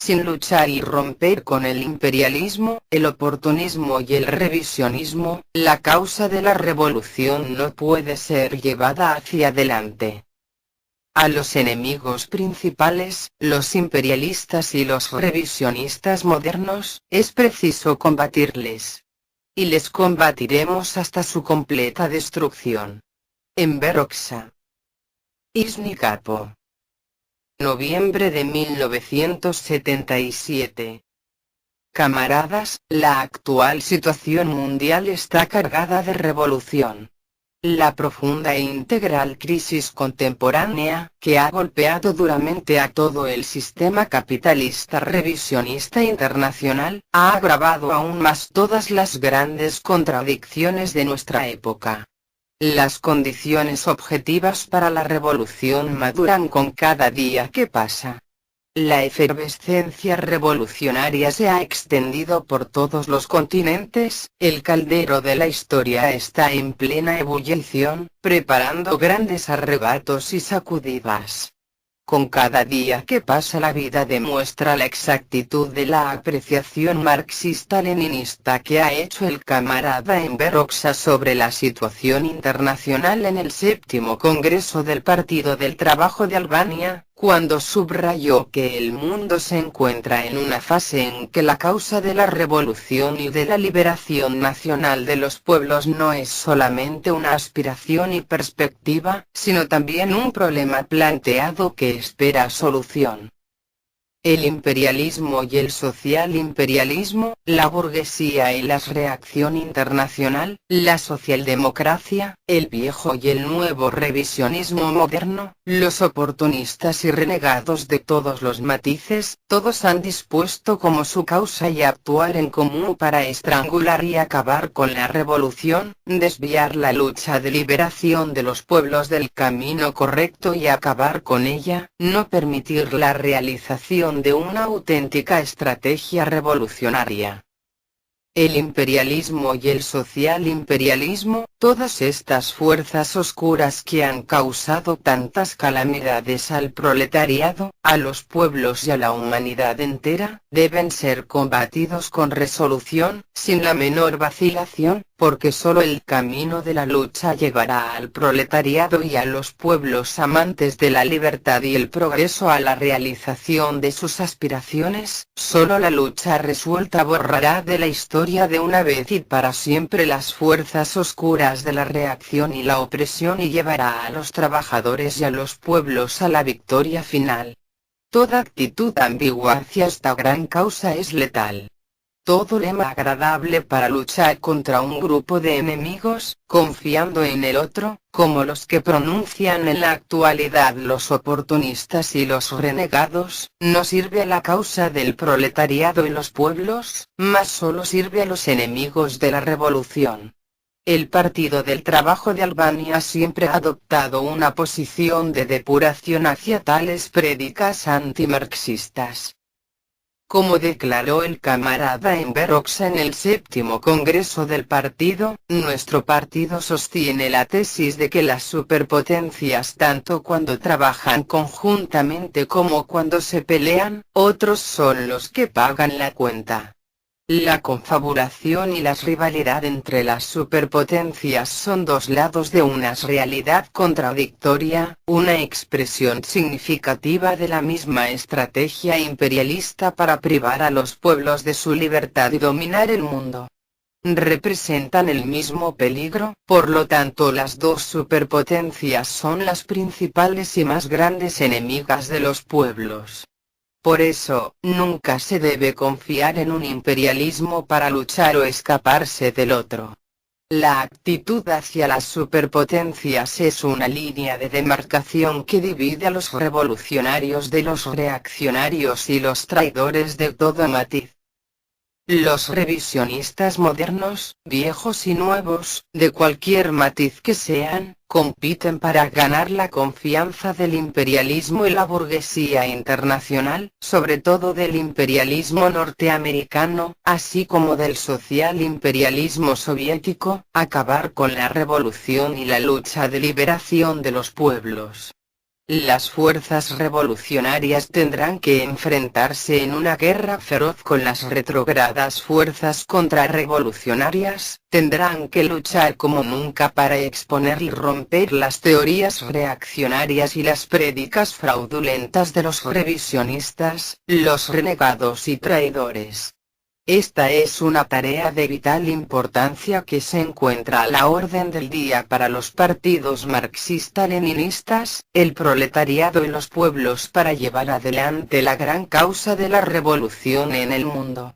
Sin luchar y romper con el imperialismo, el oportunismo y el revisionismo, la causa de la revolución no puede ser llevada hacia adelante. A los enemigos principales, los imperialistas y los revisionistas modernos, es preciso combatirles. Y les combatiremos hasta su completa destrucción. Enver Hoxha. Izny Capo. Noviembre de 1977. Camaradas, la actual situación mundial está cargada de revolución. La profunda e integral crisis contemporánea, que ha golpeado duramente a todo el sistema capitalista revisionista internacional, ha agravado aún más todas las grandes contradicciones de nuestra época. Las condiciones objetivas para la revolución maduran con cada día que pasa. La efervescencia revolucionaria se ha extendido por todos los continentes, el caldero de la historia está en plena ebullición, preparando grandes arrebatos y sacudidas. Con cada día que pasa la vida demuestra la exactitud de la apreciación marxista-leninista que ha hecho el camarada Enver Hoxha sobre la situación internacional en el séptimo Congreso del Partido del Trabajo de Albania, cuando subrayó que el mundo se encuentra en una fase en que la causa de la revolución y de la liberación nacional de los pueblos no es solamente una aspiración y perspectiva, sino también un problema planteado que espera solución. El imperialismo y el social-imperialismo, la burguesía y la reacción internacional, la socialdemocracia, el viejo y el nuevo revisionismo moderno, los oportunistas y renegados de todos los matices, todos han dispuesto como su causa y actuar en común para estrangular y acabar con la revolución, desviar la lucha de liberación de los pueblos del camino correcto y acabar con ella, no permitir la realización de una auténtica estrategia revolucionaria. El imperialismo y el social-imperialismo, todas estas fuerzas oscuras que han causado tantas calamidades al proletariado, a los pueblos y a la humanidad entera, deben ser combatidos con resolución, sin la menor vacilación, porque solo el camino de la lucha llevará al proletariado y a los pueblos amantes de la libertad y el progreso a la realización de sus aspiraciones. Solo la lucha resuelta borrará de la historia de una vez y para siempre las fuerzas oscuras de la reacción y la opresión y llevará a los trabajadores y a los pueblos a la victoria final. Toda actitud ambigua hacia esta gran causa es letal. Todo lema agradable para luchar contra un grupo de enemigos, confiando en el otro, como los que pronuncian en la actualidad los oportunistas y los renegados, no sirve a la causa del proletariado y los pueblos, mas solo sirve a los enemigos de la revolución. El Partido del Trabajo de Albania siempre ha adoptado una posición de depuración hacia tales prédicas antimarxistas. Como declaró el camarada Enver Hoxha en el séptimo Congreso del partido, nuestro partido sostiene la tesis de que las superpotencias tanto cuando trabajan conjuntamente como cuando se pelean, otros son los que pagan la cuenta. La confabulación y la rivalidad entre las superpotencias son dos lados de una realidad contradictoria, una expresión significativa de la misma estrategia imperialista para privar a los pueblos de su libertad y dominar el mundo. Representan el mismo peligro, por lo tanto las dos superpotencias son las principales y más grandes enemigas de los pueblos. Por eso, nunca se debe confiar en un imperialismo para luchar o escaparse del otro. La actitud hacia las superpotencias es una línea de demarcación que divide a los revolucionarios de los reaccionarios y los traidores de todo matiz. Los revisionistas modernos, viejos y nuevos, de cualquier matiz que sean, compiten para ganar la confianza del imperialismo y la burguesía internacional, sobre todo del imperialismo norteamericano, así como del social imperialismo soviético, acabar con la revolución y la lucha de liberación de los pueblos. Las fuerzas revolucionarias tendrán que enfrentarse en una guerra feroz con las retrógradas fuerzas contrarrevolucionarias, tendrán que luchar como nunca para exponer y romper las teorías reaccionarias y las prédicas fraudulentas de los revisionistas, los renegados y traidores. Esta es una tarea de vital importancia que se encuentra a la orden del día para los partidos marxista-leninistas, el proletariado y los pueblos para llevar adelante la gran causa de la revolución en el mundo.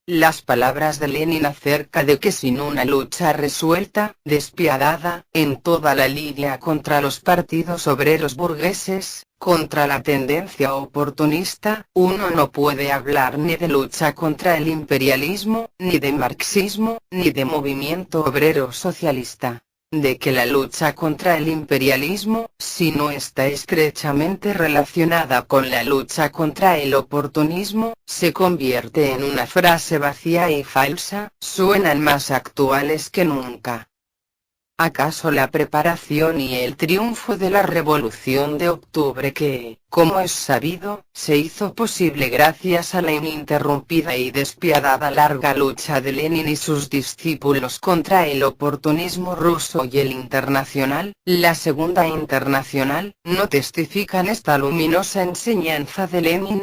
Las palabras de Lenin acerca de que sin una lucha resuelta, despiadada, en toda la línea contra los partidos obreros burgueses, contra la tendencia oportunista, uno no puede hablar ni de lucha contra el imperialismo, ni de marxismo, ni de movimiento obrero socialista. De que la lucha contra el imperialismo, si no está estrechamente relacionada con la lucha contra el oportunismo, se convierte en una frase vacía y falsa, suenan más actuales que nunca. ¿Acaso la preparación y el triunfo de la Revolución de Octubre que, como es sabido, se hizo posible gracias a la ininterrumpida y despiadada larga lucha de Lenin y sus discípulos contra el oportunismo ruso y el Internacional, la Segunda Internacional, no testifican esta luminosa enseñanza de Lenin?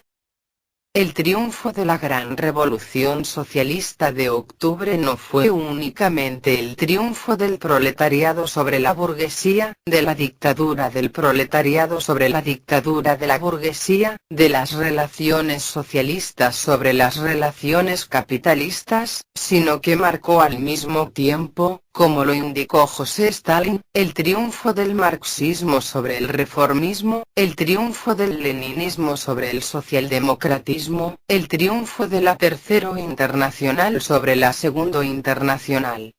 El triunfo de la gran revolución socialista de octubre no fue únicamente el triunfo del proletariado sobre la burguesía, de la dictadura del proletariado sobre la dictadura de la burguesía, de las relaciones socialistas sobre las relaciones capitalistas, sino que marcó al mismo tiempo, como lo indicó José Stalin, el triunfo del marxismo sobre el reformismo, el triunfo del leninismo sobre el socialdemocratismo, el triunfo de la Tercero Internacional sobre la Segundo Internacional.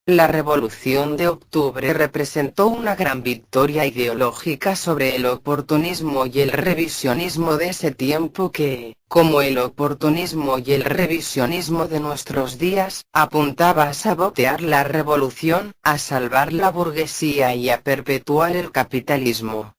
La Revolución de Octubre representó una gran victoria ideológica sobre el oportunismo y el revisionismo de ese tiempo que, como el oportunismo y el revisionismo de nuestros días, apuntaba a sabotear la revolución, a salvar la burguesía y a perpetuar el capitalismo.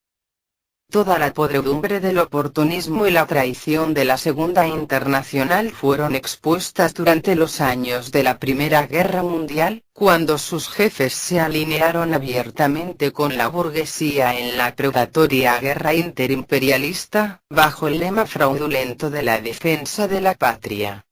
Toda la podredumbre del oportunismo y la traición de la Segunda Internacional fueron expuestas durante los años de la Primera Guerra Mundial, cuando sus jefes se alinearon abiertamente con la burguesía en la predatoria guerra interimperialista, bajo el lema fraudulento de la defensa de la patria.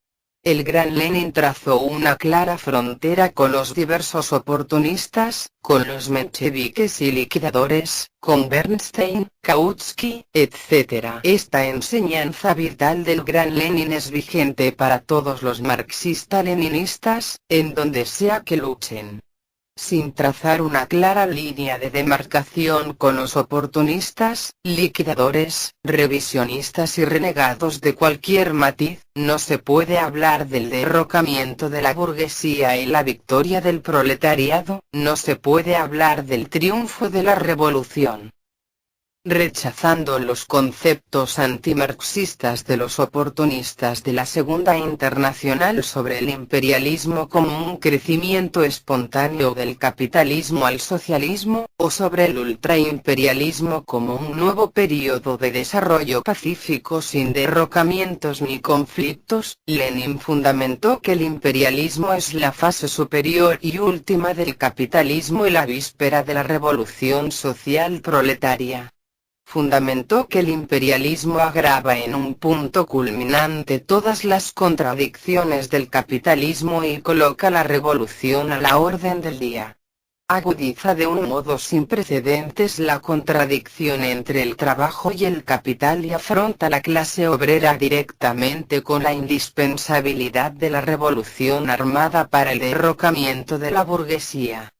El gran Lenin trazó una clara frontera con los diversos oportunistas, con los mencheviques y liquidadores, con Bernstein, Kautsky, etc. Esta enseñanza vital del gran Lenin es vigente para todos los marxista-leninistas, en donde sea que luchen. Sin trazar una clara línea de demarcación con los oportunistas, liquidadores, revisionistas y renegados de cualquier matiz, no se puede hablar del derrocamiento de la burguesía y la victoria del proletariado, no se puede hablar del triunfo de la revolución. Rechazando los conceptos antimarxistas de los oportunistas de la Segunda Internacional sobre el imperialismo como un crecimiento espontáneo del capitalismo al socialismo, o sobre el ultraimperialismo como un nuevo período de desarrollo pacífico sin derrocamientos ni conflictos, Lenin fundamentó que el imperialismo es la fase superior y última del capitalismo y la víspera de la revolución social proletaria. Fundamentó que el imperialismo agrava en un punto culminante todas las contradicciones del capitalismo y coloca la revolución a la orden del día. Agudiza de un modo sin precedentes la contradicción entre el trabajo y el capital y afronta a la clase obrera directamente con la indispensabilidad de la revolución armada para el derrocamiento de la burguesía.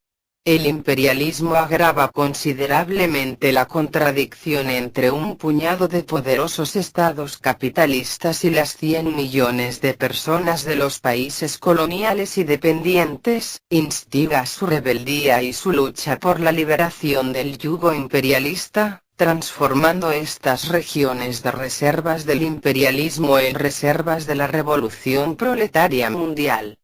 El imperialismo agrava considerablemente la contradicción entre un puñado de poderosos estados capitalistas y las 100 millones de personas de los países coloniales y dependientes, instiga su rebeldía y su lucha por la liberación del yugo imperialista, transformando estas regiones de reservas del imperialismo en reservas de la revolución proletaria mundial.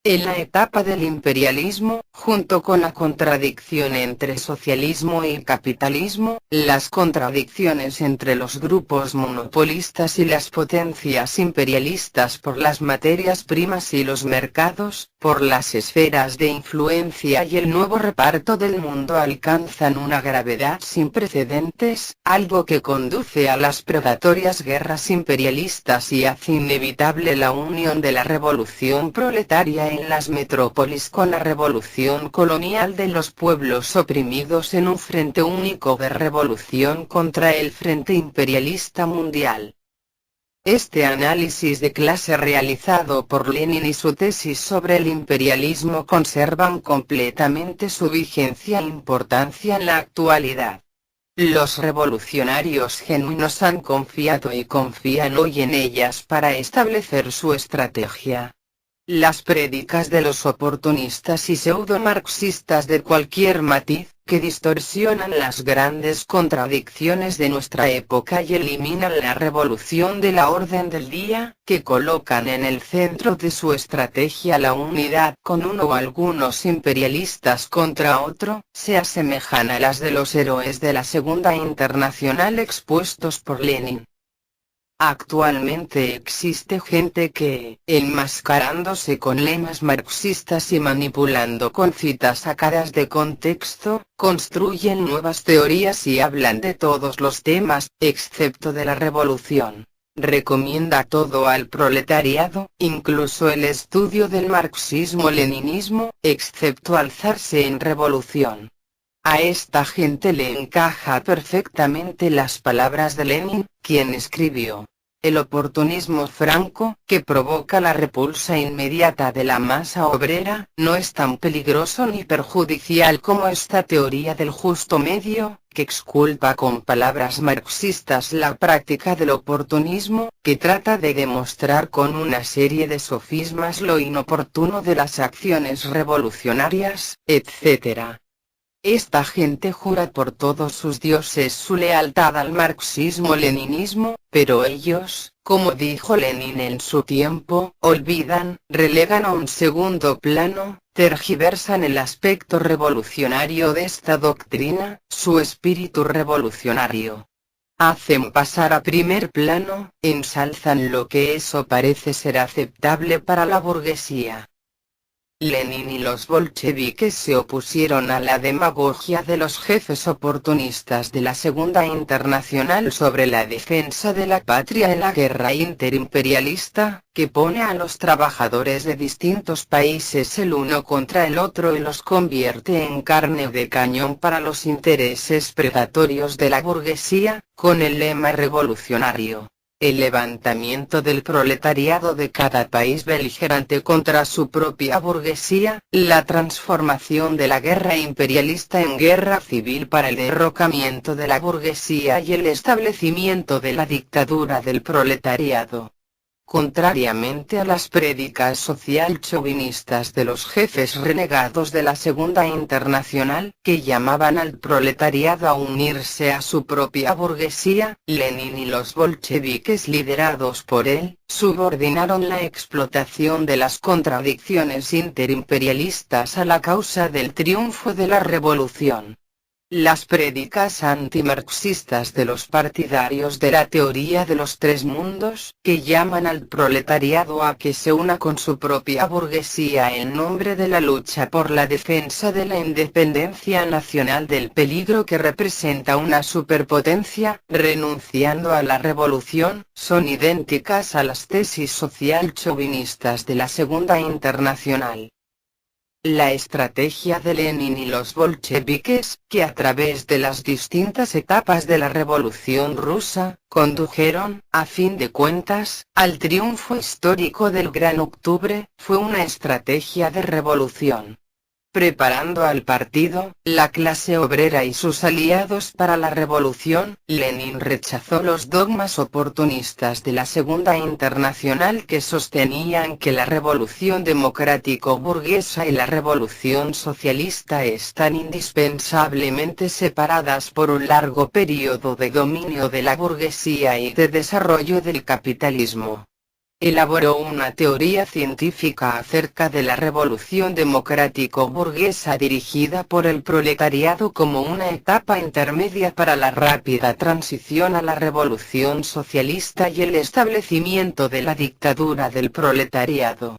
En la etapa del imperialismo, junto con la contradicción entre socialismo y capitalismo, las contradicciones entre los grupos monopolistas y las potencias imperialistas por las materias primas y los mercados, por las esferas de influencia y el nuevo reparto del mundo alcanzan una gravedad sin precedentes, algo que conduce a las predatorias guerras imperialistas y hace inevitable la unión de la revolución proletaria en las metrópolis con la revolución colonial de los pueblos oprimidos en un frente único de revolución contra el frente imperialista mundial. Este análisis de clase realizado por Lenin y su tesis sobre el imperialismo conservan completamente su vigencia e importancia en la actualidad. Los revolucionarios genuinos han confiado y confían hoy en ellas para establecer su estrategia. Las prédicas de los oportunistas y pseudo-marxistas de cualquier matiz, que distorsionan las grandes contradicciones de nuestra época y eliminan la revolución de la orden del día, que colocan en el centro de su estrategia la unidad con uno o algunos imperialistas contra otro, se asemejan a las de los héroes de la Segunda Internacional expuestos por Lenin. Actualmente existe gente que, enmascarándose con lemas marxistas y manipulando con citas sacadas de contexto, construyen nuevas teorías y hablan de todos los temas, excepto de la revolución. Recomienda todo al proletariado, incluso el estudio del marxismo-leninismo, excepto alzarse en revolución. A esta gente le encaja perfectamente las palabras de Lenin, quien escribió: el oportunismo franco, que provoca la repulsa inmediata de la masa obrera, no es tan peligroso ni perjudicial como esta teoría del justo medio, que exculpa con palabras marxistas la práctica del oportunismo, que trata de demostrar con una serie de sofismas lo inoportuno de las acciones revolucionarias, etc. Esta gente jura por todos sus dioses su lealtad al marxismo-leninismo, pero ellos, como dijo Lenin en su tiempo, olvidan, relegan a un segundo plano, tergiversan el aspecto revolucionario de esta doctrina, su espíritu revolucionario. Hacen pasar a primer plano, ensalzan lo que eso parece ser aceptable para la burguesía. Lenin y los bolcheviques se opusieron a la demagogia de los jefes oportunistas de la Segunda Internacional sobre la defensa de la patria en la guerra interimperialista, que pone a los trabajadores de distintos países el uno contra el otro y los convierte en carne de cañón para los intereses predatorios de la burguesía, con el lema revolucionario: el levantamiento del proletariado de cada país beligerante contra su propia burguesía, la transformación de la guerra imperialista en guerra civil para el derrocamiento de la burguesía y el establecimiento de la dictadura del proletariado. Contrariamente a las prédicas social-chauvinistas de los jefes renegados de la Segunda Internacional, que llamaban al proletariado a unirse a su propia burguesía, Lenin y los bolcheviques liderados por él, subordinaron la explotación de las contradicciones interimperialistas a la causa del triunfo de la revolución. Las prédicas antimarxistas de los partidarios de la teoría de los tres mundos, que llaman al proletariado a que se una con su propia burguesía en nombre de la lucha por la defensa de la independencia nacional del peligro que representa una superpotencia, renunciando a la revolución, son idénticas a las tesis social-chauvinistas de la Segunda Internacional. La estrategia de Lenin y los bolcheviques, que a través de las distintas etapas de la Revolución rusa, condujeron, a fin de cuentas, al triunfo histórico del Gran Octubre, fue una estrategia de revolución. Preparando al partido, la clase obrera y sus aliados para la revolución, Lenin rechazó los dogmas oportunistas de la Segunda Internacional que sostenían que la revolución democrático-burguesa y la revolución socialista están indispensablemente separadas por un largo periodo de dominio de la burguesía y de desarrollo del capitalismo. Elaboró una teoría científica acerca de la revolución democrático-burguesa dirigida por el proletariado como una etapa intermedia para la rápida transición a la revolución socialista y el establecimiento de la dictadura del proletariado.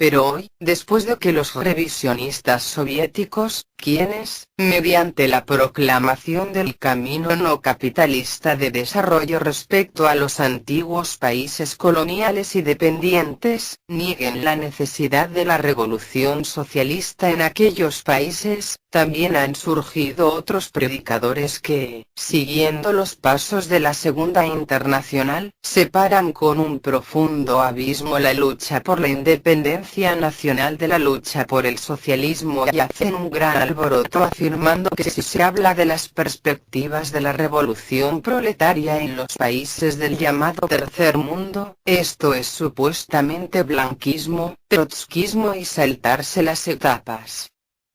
Pero hoy, después de que los revisionistas soviéticos, quienes, mediante la proclamación del camino no capitalista de desarrollo respecto a los antiguos países coloniales y dependientes, nieguen la necesidad de la revolución socialista en aquellos países, también han surgido otros predicadores que, siguiendo los pasos de la Segunda Internacional, separan con un profundo abismo la lucha por la independencia nacional de la lucha por el socialismo y hacen un gran alboroto afirmando que si se habla de las perspectivas de la revolución proletaria en los países del llamado Tercer Mundo, esto es supuestamente blanquismo, trotskismo y saltarse las etapas.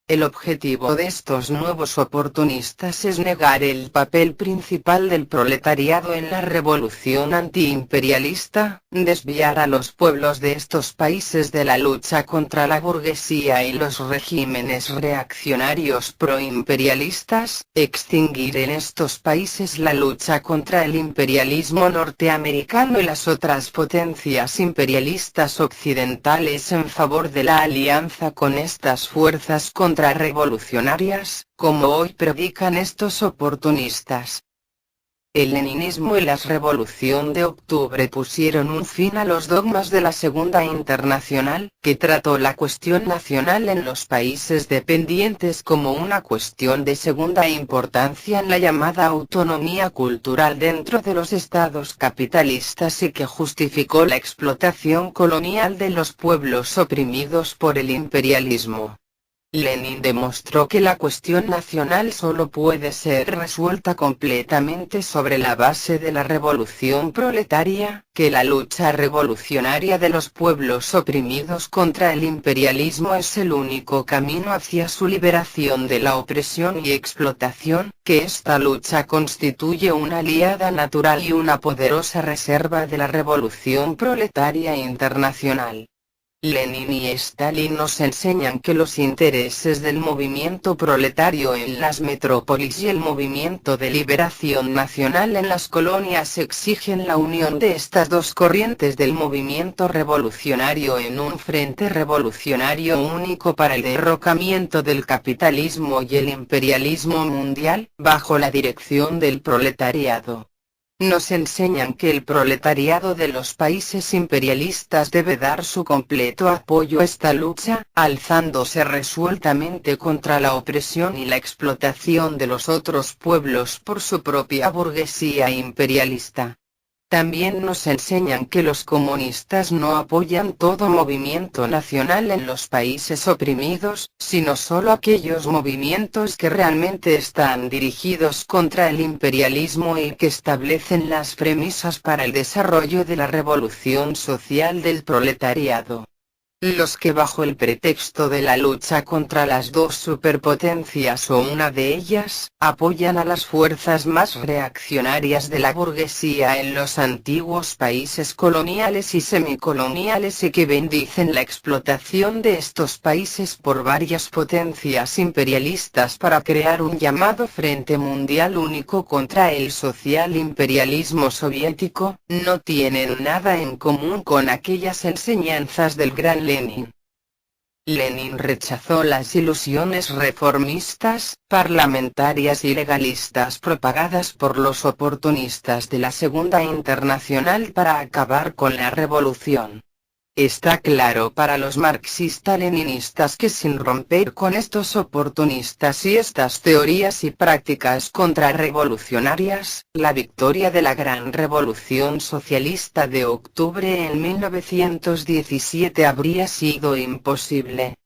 El objetivo de estos nuevos oportunistas es negar el papel principal del proletariado en la revolución antiimperialista, desviar a los pueblos de estos países de la lucha contra la burguesía y los regímenes reaccionarios proimperialistas, extinguir en estos países la lucha contra el imperialismo norteamericano y las otras potencias imperialistas occidentales en favor de la alianza con estas fuerzas contrarrevolucionarias, como hoy predican estos oportunistas. El leninismo y la Revolución de Octubre pusieron un fin a los dogmas de la Segunda Internacional, que trató la cuestión nacional en los países dependientes como una cuestión de segunda importancia en la llamada autonomía cultural dentro de los estados capitalistas y que justificó la explotación colonial de los pueblos oprimidos por el imperialismo. Lenin demostró que la cuestión nacional solo puede ser resuelta completamente sobre la base de la revolución proletaria, que la lucha revolucionaria de los pueblos oprimidos contra el imperialismo es el único camino hacia su liberación de la opresión y explotación, que esta lucha constituye una aliada natural y una poderosa reserva de la revolución proletaria internacional. Lenin y Stalin nos enseñan que los intereses del movimiento proletario en las metrópolis y el movimiento de liberación nacional en las colonias exigen la unión de estas dos corrientes del movimiento revolucionario en un frente revolucionario único para el derrocamiento del capitalismo y el imperialismo mundial, bajo la dirección del proletariado. Nos enseñan que el proletariado de los países imperialistas debe dar su completo apoyo a esta lucha, alzándose resueltamente contra la opresión y la explotación de los otros pueblos por su propia burguesía imperialista. También nos enseñan que los comunistas no apoyan todo movimiento nacional en los países oprimidos, sino solo aquellos movimientos que realmente están dirigidos contra el imperialismo y que establecen las premisas para el desarrollo de la revolución social del proletariado. Los que bajo el pretexto de la lucha contra las dos superpotencias o una de ellas, apoyan a las fuerzas más reaccionarias de la burguesía en los antiguos países coloniales y semicoloniales y que bendicen la explotación de estos países por varias potencias imperialistas para crear un llamado Frente Mundial Único contra el social imperialismo soviético, no tienen nada en común con aquellas enseñanzas del gran Lenin. Lenin rechazó las ilusiones reformistas, parlamentarias y legalistas propagadas por los oportunistas de la Segunda Internacional para acabar con la revolución. Está claro para los marxista-leninistas que sin romper con estos oportunistas y estas teorías y prácticas contrarrevolucionarias, la victoria de la gran revolución socialista de octubre en 1917 habría sido imposible.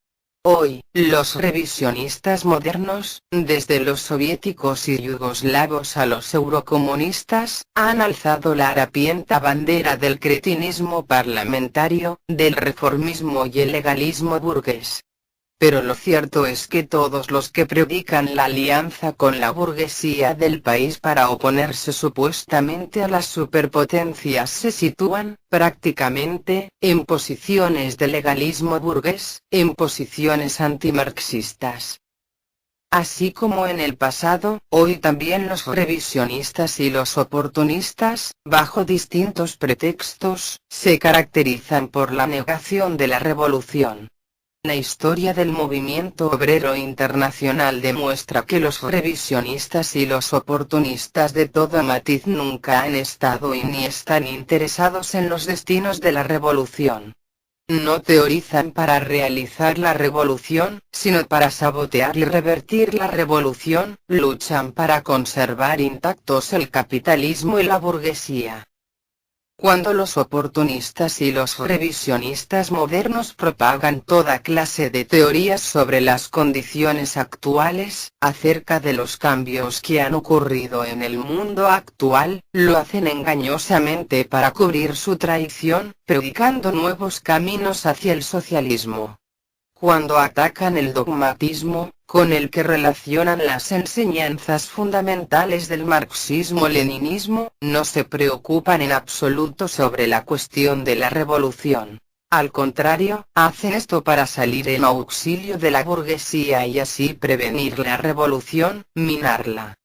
Hoy, los revisionistas modernos, desde los soviéticos y yugoslavos a los eurocomunistas, han alzado la harapienta bandera del cretinismo parlamentario, del reformismo y el legalismo burgués. Pero lo cierto es que todos los que predican la alianza con la burguesía del país para oponerse supuestamente a las superpotencias se sitúan, prácticamente, en posiciones de legalismo burgués, en posiciones antimarxistas. Así como en el pasado, hoy también los revisionistas y los oportunistas, bajo distintos pretextos, se caracterizan por la negación de la revolución. La historia del movimiento obrero internacional demuestra que los revisionistas y los oportunistas de todo matiz nunca han estado y ni están interesados en los destinos de la revolución. No teorizan para realizar la revolución, sino para sabotear y revertir la revolución, luchan para conservar intactos el capitalismo y la burguesía. Cuando los oportunistas y los revisionistas modernos propagan toda clase de teorías sobre las condiciones actuales, acerca de los cambios que han ocurrido en el mundo actual, lo hacen engañosamente para cubrir su traición, predicando nuevos caminos hacia el socialismo. Cuando atacan el dogmatismo, con el que relacionan las enseñanzas fundamentales del marxismo-leninismo, no se preocupan en absoluto sobre la cuestión de la revolución. Al contrario, hacen esto para salir en auxilio de la burguesía y así prevenir la revolución, minarla.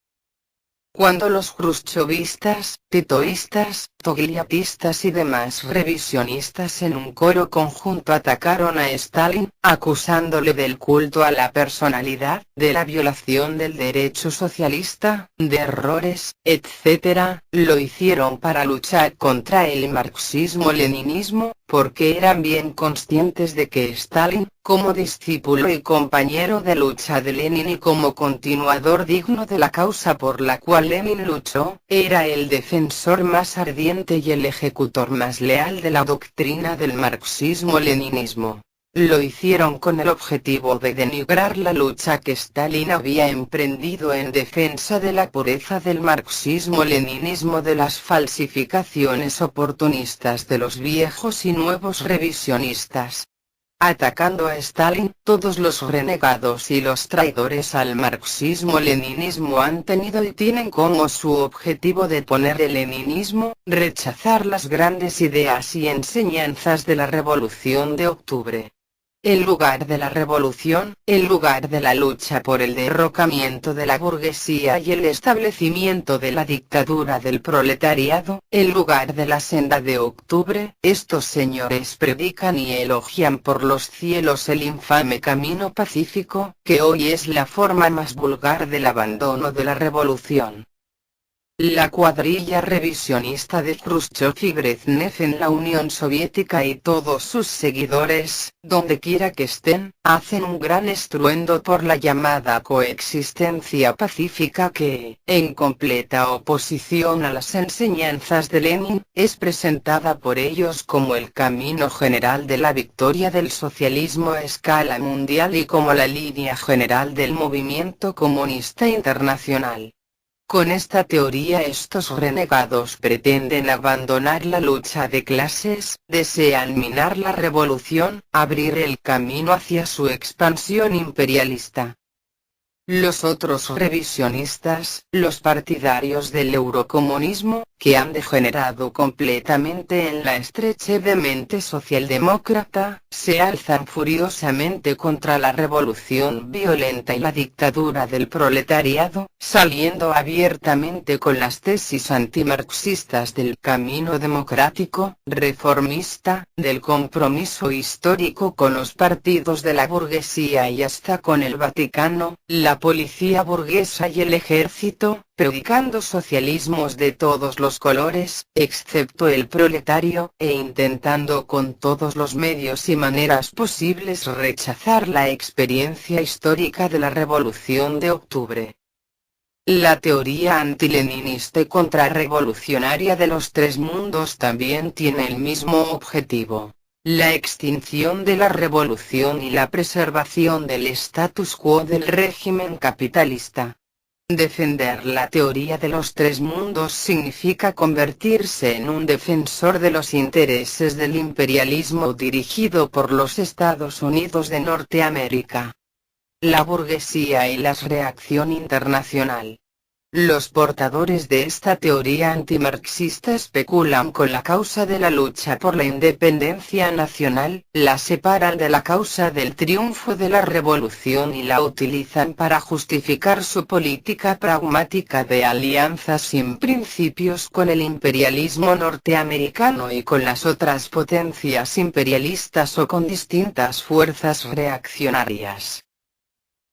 Cuando los khrushchevistas, titoístas, togliattistas y demás revisionistas en un coro conjunto atacaron a Stalin, acusándole del culto a la personalidad, de la violación del derecho socialista, de errores, etc., lo hicieron para luchar contra el marxismo-leninismo, porque eran bien conscientes de que Stalin, como discípulo y compañero de lucha de Lenin y como continuador digno de la causa por la cual Lenin luchó, era el defensor más ardiente y el ejecutor más leal de la doctrina del marxismo-leninismo. Lo hicieron con el objetivo de denigrar la lucha que Stalin había emprendido en defensa de la pureza del marxismo-leninismo, de las falsificaciones oportunistas de los viejos y nuevos revisionistas. Atacando a Stalin, todos los renegados y los traidores al marxismo-leninismo han tenido y tienen como su objetivo de poner el leninismo, rechazar las grandes ideas y enseñanzas de la Revolución de Octubre. En lugar de la revolución, en lugar de la lucha por el derrocamiento de la burguesía y el establecimiento de la dictadura del proletariado, en lugar de la senda de octubre, estos señores predican y elogian por los cielos el infame camino pacífico, que hoy es la forma más vulgar del abandono de la revolución. La cuadrilla revisionista de Khrushchev y Brezhnev en la Unión Soviética y todos sus seguidores, donde quiera que estén, hacen un gran estruendo por la llamada coexistencia pacífica que, en completa oposición a las enseñanzas de Lenin, es presentada por ellos como el camino general de la victoria del socialismo a escala mundial y como la línea general del movimiento comunista internacional. Con esta teoría estos renegados pretenden abandonar la lucha de clases, desean minar la revolución, abrir el camino hacia su expansión imperialista. Los otros revisionistas, los partidarios del eurocomunismo, que han degenerado completamente en la estrechez de mente socialdemócrata, se alzan furiosamente contra la revolución violenta y la dictadura del proletariado, saliendo abiertamente con las tesis antimarxistas del camino democrático, reformista, del compromiso histórico con los partidos de la burguesía y hasta con el Vaticano, la policía burguesa y el ejército, predicando socialismos de todos los colores, excepto el proletario, e intentando con todos los medios y maneras posibles rechazar la experiencia histórica de la Revolución de Octubre. La teoría antileninista y contrarrevolucionaria de los tres mundos también tiene el mismo objetivo: la extinción de la revolución y la preservación del status quo del régimen capitalista. Defender la teoría de los tres mundos significa convertirse en un defensor de los intereses del imperialismo dirigido por los Estados Unidos de Norteamérica, la burguesía y la reacción internacional. Los portadores de esta teoría antimarxista especulan con la causa de la lucha por la independencia nacional, la separan de la causa del triunfo de la revolución y la utilizan para justificar su política pragmática de alianzas sin principios con el imperialismo norteamericano y con las otras potencias imperialistas o con distintas fuerzas reaccionarias.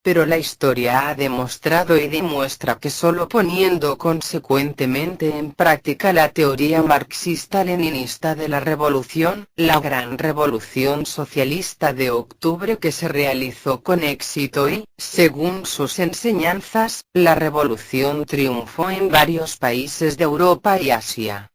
Pero la historia ha demostrado y demuestra que solo poniendo consecuentemente en práctica la teoría marxista-leninista de la revolución, la gran revolución socialista de octubre que se realizó con éxito y, según sus enseñanzas, la revolución triunfó en varios países de Europa y Asia.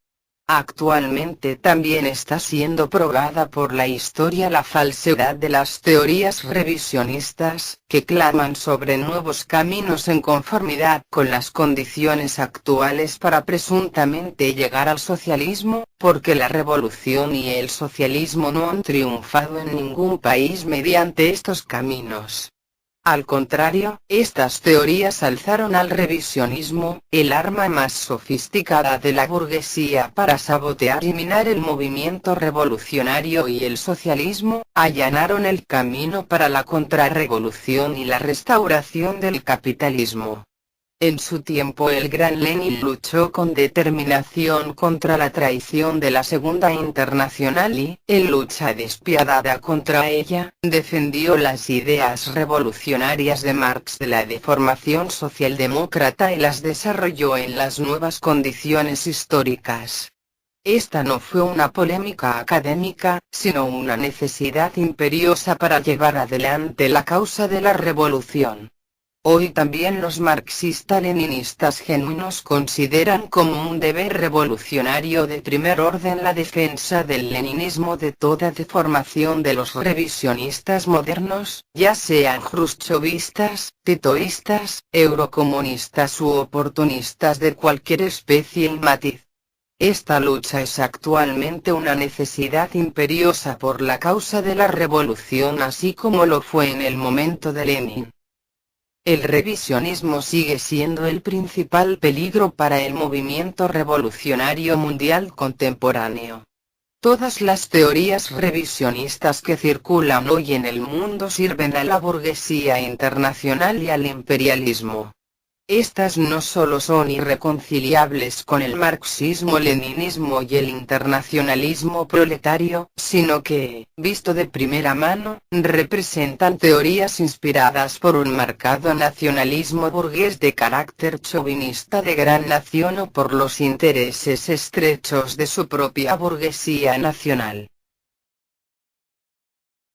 Actualmente también está siendo probada por la historia la falsedad de las teorías revisionistas, que claman sobre nuevos caminos en conformidad con las condiciones actuales para presuntamente llegar al socialismo, porque la revolución y el socialismo no han triunfado en ningún país mediante estos caminos. Al contrario, estas teorías alzaron al revisionismo, el arma más sofisticada de la burguesía para sabotear y minar el movimiento revolucionario y el socialismo, allanaron el camino para la contrarrevolución y la restauración del capitalismo. En su tiempo el gran Lenin luchó con determinación contra la traición de la Segunda Internacional y, en lucha despiadada contra ella, defendió las ideas revolucionarias de Marx de la deformación socialdemócrata y las desarrolló en las nuevas condiciones históricas. Esta no fue una polémica académica, sino una necesidad imperiosa para llevar adelante la causa de la revolución. Hoy también los marxista-leninistas genuinos consideran como un deber revolucionario de primer orden la defensa del leninismo de toda deformación de los revisionistas modernos, ya sean khrushchevistas, titoístas, eurocomunistas u oportunistas de cualquier especie y matiz. Esta lucha es actualmente una necesidad imperiosa por la causa de la revolución así como lo fue en el momento de Lenin. El revisionismo sigue siendo el principal peligro para el movimiento revolucionario mundial contemporáneo. Todas las teorías revisionistas que circulan hoy en el mundo sirven a la burguesía internacional y al imperialismo. Estas no solo son irreconciliables con el marxismo-leninismo y el internacionalismo proletario, sino que, visto de primera mano, representan teorías inspiradas por un marcado nacionalismo burgués de carácter chauvinista de gran nación o por los intereses estrechos de su propia burguesía nacional.